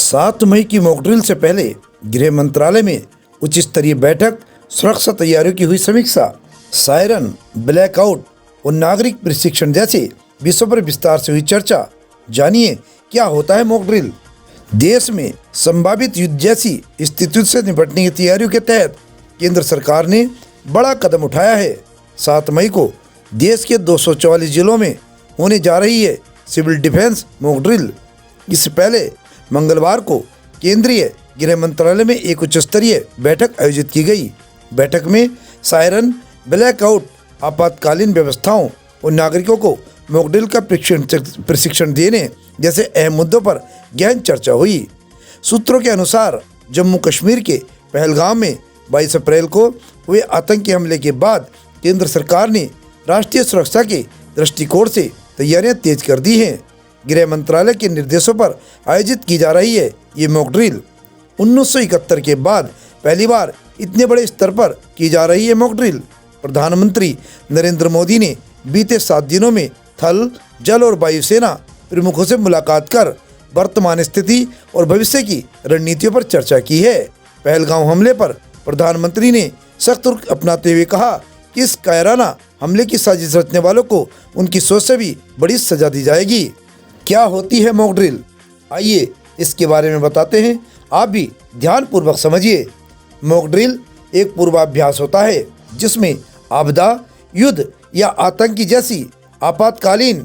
7 मई की मॉकड्रिल से पहले गृह मंत्रालय में उच्च स्तरीय बैठक, सुरक्षा तैयारियों की हुई समीक्षा। सायरन, ब्लैकआउट और नागरिक प्रशिक्षण जैसे विषयों पर विस्तार से हुई चर्चा। जानिए क्या होता है मॉकड्रिल। देश में संभावित युद्ध जैसी स्थितियों से निपटने की तैयारियों के तहत केंद्र सरकार ने बड़ा कदम उठाया है। 7 मई को देश के 244 जिलों में होने जा रही है सिविल डिफेंस मॉकड्रिल। इससे पहले मंगलवार को केंद्रीय गृह मंत्रालय में एक उच्च स्तरीय बैठक आयोजित की गई। बैठक में सायरन, ब्लैकआउट, आपातकालीन व्यवस्थाओं और नागरिकों को मॉकड्रिल का प्रशिक्षण देने जैसे अहम मुद्दों पर गहन चर्चा हुई। सूत्रों के अनुसार जम्मू कश्मीर के पहलगाम में 22 अप्रैल को हुए आतंकी हमले के बाद केंद्र सरकार ने राष्ट्रीय सुरक्षा के दृष्टिकोण से तैयारियां तेज कर दी हैं। गृह मंत्रालय के निर्देशों पर आयोजित की जा रही है ये मॉकड्रिल। 1971 के बाद पहली बार इतने बड़े स्तर पर की जा रही है मॉकड्रिल। प्रधानमंत्री नरेंद्र मोदी ने बीते 7 दिनों में थल, जल और वायुसेना प्रमुखों से मुलाकात कर वर्तमान स्थिति और भविष्य की रणनीतियों पर चर्चा की है। पहलगाम हमले पर प्रधानमंत्री ने सख्त रुख अपनाते हुए कहा कि इस कायराना हमले की साजिश रचने वालों को उनकी सोच से भी बड़ी सजा दी जाएगी। क्या होती है मॉकड्रिल, आइए इसके बारे में बताते हैं, आप भी ध्यानपूर्वक समझिए। मॉकड्रिल एक पूर्वाभ्यास होता है जिसमें आपदा, युद्ध या आतंकी जैसी आपातकालीन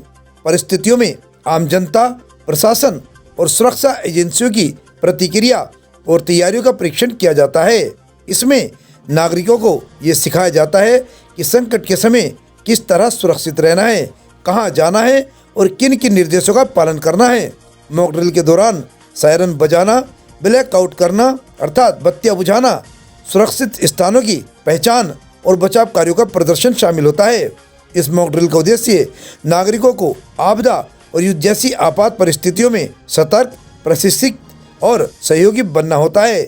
परिस्थितियों में आम जनता, प्रशासन और सुरक्षा एजेंसियों की प्रतिक्रिया और तैयारियों का परीक्षण किया जाता है। इसमें नागरिकों को ये सिखाया जाता है कि संकट के समय किस तरह सुरक्षित रहना है, कहाँ जाना है और किन किन निर्देशों का पालन करना है। मॉकड्रिल के दौरान सायरन बजाना, ब्लैकआउट करना अर्थात बत्तियां बुझाना, सुरक्षित स्थानों की पहचान और बचाव कार्यों का प्रदर्शन शामिल होता है। इस मॉकड्रिल का उद्देश्य नागरिकों को आपदा और युद्ध जैसी आपात परिस्थितियों में सतर्क, प्रशिक्षित और सहयोगी बनना होता है।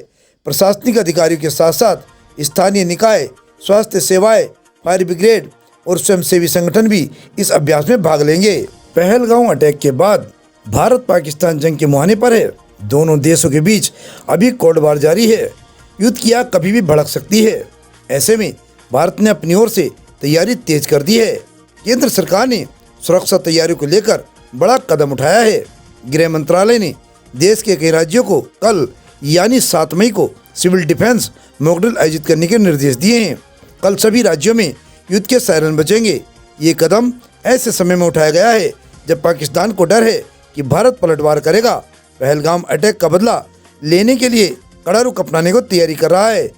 प्रशासनिक अधिकारियों के साथ साथ स्थानीय निकाय, स्वास्थ्य सेवाएं, फायर ब्रिगेड और स्वयंसेवी संगठन भी इस अभ्यास में भाग लेंगे। पहलगाम अटैक के बाद भारत पाकिस्तान जंग के मुहाने पर है। दोनों देशों के बीच अभी कोल्ड-वार जारी है। युद्ध की आग कभी भी भड़क सकती है। ऐसे में भारत ने अपनी ओर से तैयारी तेज कर दी है। केंद्र सरकार ने सुरक्षा तैयारियों को लेकर बड़ा कदम उठाया है। गृह मंत्रालय ने देश के कई राज्यों को कल यानी 7 मई को सिविल डिफेंस मॉकड्रिल आयोजित करने के निर्देश दिए हैं। कल सभी राज्यों में युद्ध के सायरन बजेंगे। ये कदम ऐसे समय में उठाया गया है जब पाकिस्तान को डर है कि भारत पलटवार करेगा। पहलगाम अटैक का बदला लेने के लिए कड़ा रुख अपनाने को तैयारी कर रहा है।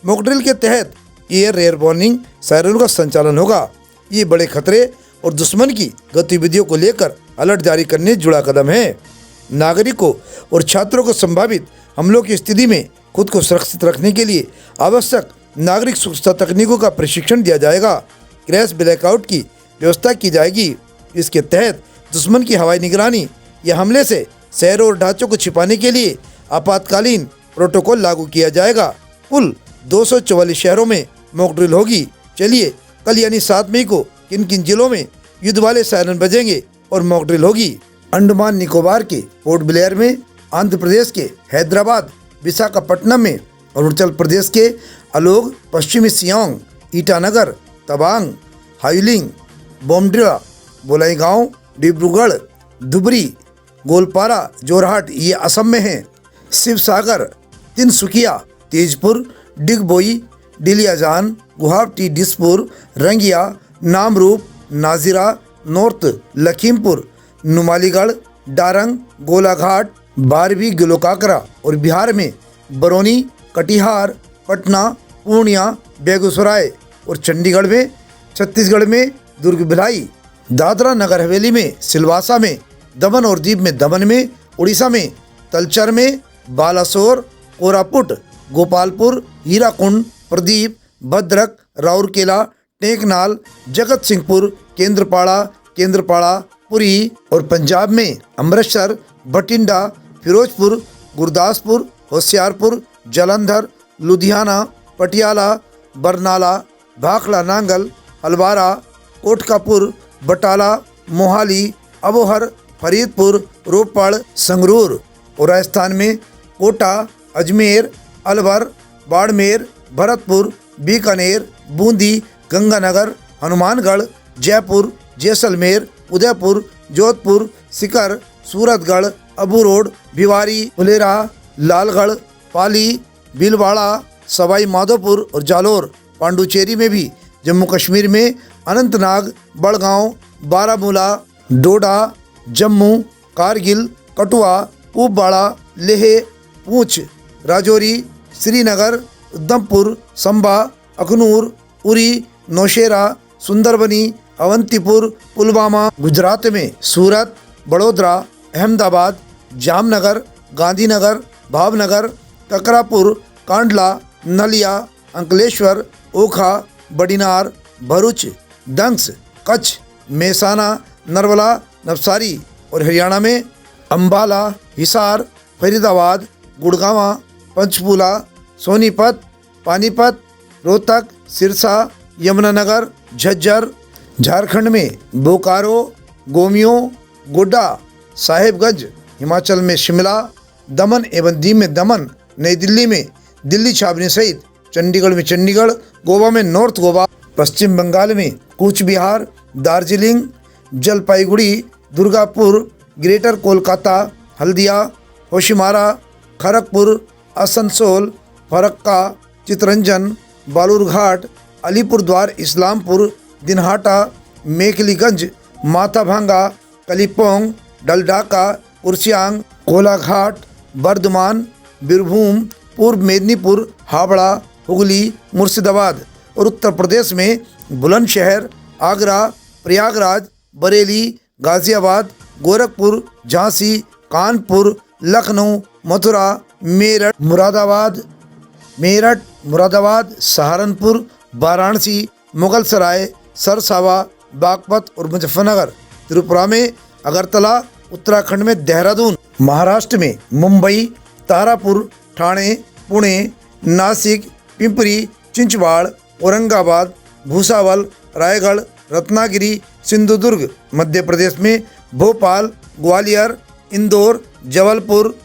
मॉकड्रिल के तहत एयर वार्निंग सायरनों का संचालन होगा। ये बड़े खतरे और दुश्मन की गतिविधियों को लेकर अलर्ट जारी करने जुड़ा कदम है। नागरिकों और छात्रों को संभावित हमलों की स्थिति में खुद को सुरक्षित रखने के लिए आवश्यक नागरिक सुरक्षा तकनीकों का प्रशिक्षण दिया जाएगा। क्रैश ब्लैकआउट की व्यवस्था की जाएगी। इसके तहत दुश्मन की हवाई निगरानी या हमले से शहरों और ढांचों को छिपाने के लिए आपातकालीन प्रोटोकॉल लागू किया जाएगा। कुल 244 शहरों में मॉकड्रिल होगी। चलिए कल यानी 7 मई को किन किन जिलों में युद्ध वाले सायरन बजेंगे और मॉकड्रिल होगी। अंडमान निकोबार के पोर्ट ब्लेयर में, आंध्र प्रदेश के हैदराबाद, विशाखापट्टनम में, अरुणाचल प्रदेश के अलोग, पश्चिमी सियांग, ईटानगर, तवांग, हायुलिंग, बोमडिला, बोलाईगांव, डिब्रूगढ़, धुबरी, गोलपारा, जोरहाट ये असम में हैं। शिवसागर, तिनसुकिया, तेजपुर, डिगबोई, डिलियाजान, गुवाहाटी, दिसपुर, रंगिया, नामरूप, नाजिरा, नॉर्थ लखीमपुर, नुमालीगढ़, डारंग, गोलाघाट, बारहवीं गिलोकाकरा और बिहार में बरौनी, कटिहार, पटना, पूर्णिया, बेगूसराय और चंडीगढ़ में, छत्तीसगढ़ में दुर्ग, भिलाई, दादरा नगर हवेली में सिलवासा में, दमन और दीव में दमन में, उड़ीसा में तलचर में, बालासोर, कोरापुट, गोपालपुर, हीराकुंड, प्रदीप, भद्रक, राउरकेला, टेकनाल, जगत सिंहपुर, केंद्रपाड़ा, पुरी और पंजाब में अमृतसर, बठिंडा, फिरोजपुर, गुरदासपुर, होशियारपुर, जालंधर, लुधियाना, पटियाला, बरनाला, भाखड़ा नांगल, हलवारा, कोटकापुर, बटाला, मोहाली, अबोहर, फरीदपुर, रोपड़, संगरूर, और राजस्थान में कोटा, अजमेर, अलवर, बाड़मेर, भरतपुर, बीकानेर, बूंदी, गंगानगर, हनुमानगढ़, जयपुर, जैसलमेर, उदयपुर, जोधपुर, सीकर, सूरतगढ़, अबू रोड, भिवाड़ी, फुलेरा, लालगढ़, पाली, भीलवाड़ा, सवाई माधोपुर और जालोर। पांडुचेरी में भी जम्मू कश्मीर में अनंतनाग, बड़गांव, बारामूला, डोडा, जम्मू, कारगिल, कठुआ, पूबवाड़ा, लेह, पूंछ, राजौरी, श्रीनगर, उधमपुर, संबा, अखनूर, उरी, नौशेरा, सुंदरबनी, अवंतीपुर, पुलवामा। गुजरात में सूरत, बड़ोदरा, अहमदाबाद, जामनगर, गांधीनगर, भावनगर, ककरापुर, कांडला, नलिया, अंकलेश्वर, ओखा, बडिनार, भरूच, डंग्स, कच्छ, मेहसाना, नरवला, नवसारी और हरियाणा में अम्बाला, हिसार, फरीदाबाद, गुड़गांवा, पंचकूला, सोनीपत, पानीपत, रोहतक, सिरसा, यमुनानगर, झज्जर। झारखंड में बोकारो, गोमियो, गोड्डा, साहेबगंज, हिमाचल में शिमला, दमन एवं दीव में दमन, नई दिल्ली में दिल्ली छावनी सहित चंडीगढ़ में चंडीगढ़, गोवा में नॉर्थ गोवा, पश्चिम बंगाल में कूच बिहार, दार्जिलिंग, जलपाईगुड़ी, दुर्गापुर, ग्रेटर कोलकाता, हल्दिया, होशिमारा, खड़गपुर, आसनसोल, फरक्का, चितरंजन, बालूरघाट, अलीपुरद्वार, इस्लामपुर, दिनहाटा, मेखलीगंज, माथाभांगा, कलिम्पोंग, डलढाका, कुर्सियांग, कोलाघाट, बर्धमान, बीरभूम, पूर्व मेदिनीपुर, हावड़ा, हुगली, मुर्शिदाबाद और उत्तर प्रदेश में बुलंदशहर, आगरा, प्रयागराज, बरेली, गाजियाबाद, गोरखपुर, झांसी, कानपुर, लखनऊ, मथुरा, मुरादाबाद, सहारनपुर, वाराणसी, मुगलसराय, सरसावा, बागपत और मुजफ्फरनगर। त्रिपुरा में अगरतला, उत्तराखंड में देहरादून, महाराष्ट्र में मुंबई, तारापुर, ठाणे, पुणे, नासिक, पिंपरी, चिंचवाड़, औरंगाबाद, भूसावल, रायगढ़, रत्नागिरी, सिंधुदुर्ग। मध्य प्रदेश में भोपाल, ग्वालियर, इंदौर, जबलपुर,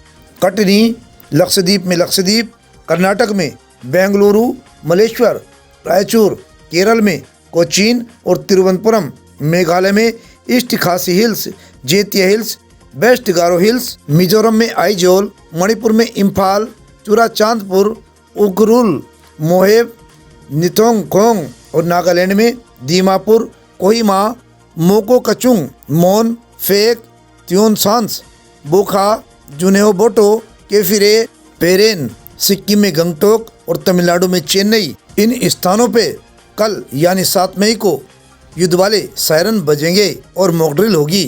कटनी। लक्षद्वीप में लक्षद्वीप, कर्नाटक में बेंगलुरु, मलेश्वर, रायचूर, केरल में कोचीन और तिरुवनंतपुरम। मेघालय में ईस्ट खासी हिल्स, जेतिया हिल्स, वेस्ट गारो हिल्स। मिजोरम में आइजोल, मणिपुर में इम्फाल, चूराचांदपुर, उखरुल, मोहेब, नितोंगखोंग और नागालैंड में दीमापुर, कोहिमा, मोकोकचुंग, मोन, फेक, त्योनसांस, बोखा, जुनेहोबोटो, केफिरे, पेरेन। सिक्किम में गंगटोक और तमिलनाडु में चेन्नई। इन स्थानों पे कल यानी 7 मई को युद्ध वाले सायरन बजेंगे और मॉक ड्रिल होगी।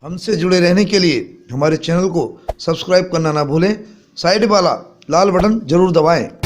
हमसे जुड़े रहने के लिए हमारे चैनल को सब्सक्राइब करना ना भूलें। साइड वाला लाल बटन जरूर दबाएं।